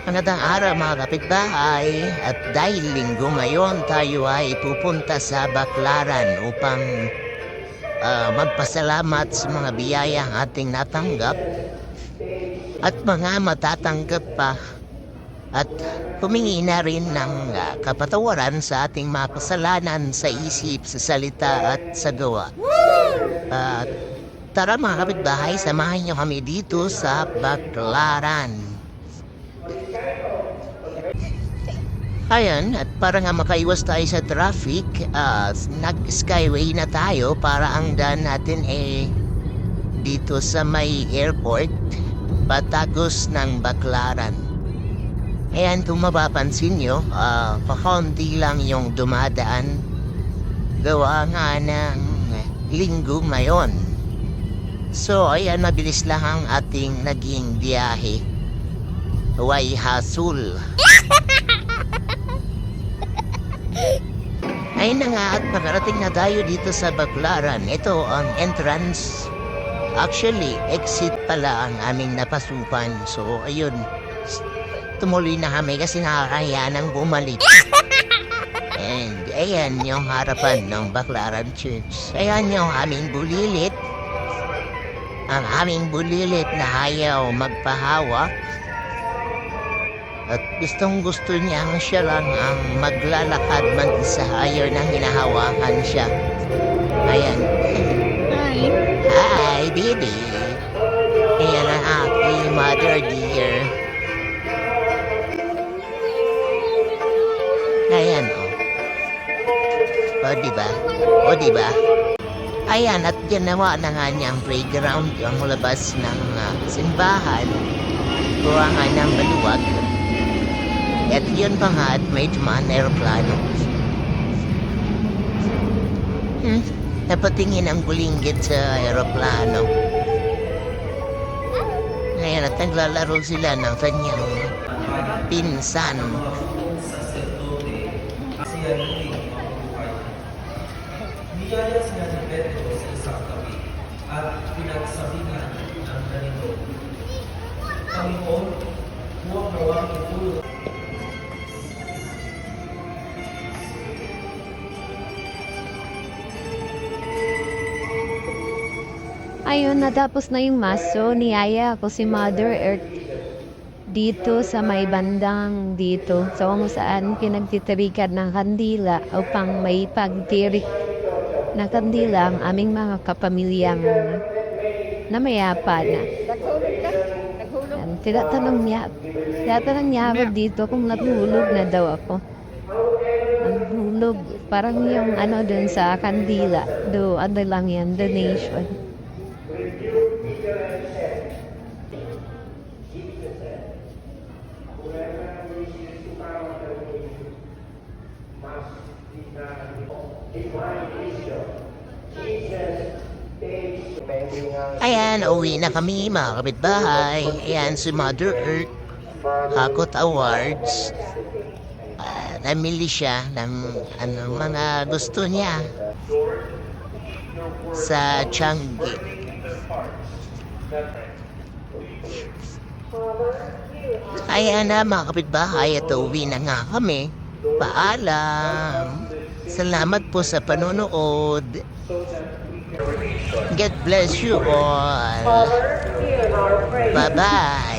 Magandang araw mga kapitbahay at dahil linggo ngayon tayo ay pupunta sa Baclaran upang magpasalamat sa mga biyayang ating natanggap at mga matatanggap pa at humingi na rin ng kapatawaran sa ating mga kasalanan sa isip, sa salita at sa gawa. At tara mga kapitbahay, samahan niyo kami dito sa Baclaran. Ayan, at para nga makaiwas tayo sa traffic, nag-skyway na tayo para ang daan natin dito sa may airport, patagos ng Baclaran. Ayan, kung mapapansin nyo, pakaunti lang yung dumadaan. Gawa nga ng linggo ngayon. So, ayan, mabilis lang ang ating naging biyahe. Way hasul. Ayun na nga at makarating na tayo dito sa Baclaran. Ito ang entrance. Actually, exit pala ang aming napasukan. So, ayun. Tumuloy na kami kasi nakakaya nang bumalik. And ayan yung harapan ng Baclaran Church. Ayan yung aming bulilit. Ang aming bulilit na ayaw magpahawak. At gustong-gusto niyang siya lang ang maglalakad mag-isa, ayaw nang hinahawakan siya. Ayan. Hi. Hi, baby. Ayan ang aking mother dear. Ayan, oh. O, diba? O, diba? Ayan, at ginawa na nga niyang playground yung labas ng simbahan. Kuha nga ng maluwag. At yun pa nga at may dumaan na aeroplano. Napatingin ang bulinggit sa aeroplano. Ngayon at naglalaro sila ng kanyang pinsan. Niyaya sila ni Pedro sa isang tabi at pinagsabihan ng ganito, Panginoon, huwag nawang itulog. Ayun, natapos na yung maso. Niyaya ako si Mother Earth dito sa may bandang dito. So, kung saan pinagtitirikan ng kandila upang may pagtirik na kandila ang aming mga kapamilyang na mayapa na. Tinatanong niya ako dito kung natulog na daw ako. Ang hulog, parang yung ano dun sa kandila. Do, ano lang yan, donation. Ayan, uwi na kami mga kapitbahay. Ayan, si Mother Earth Hakot Awards. Namili siya ng mga gusto niya sa Changi. Ayan na mga kapitbahay at uwi na nga kami. Paalam. Salamat po sa panonood. God bless you all. Bye-bye.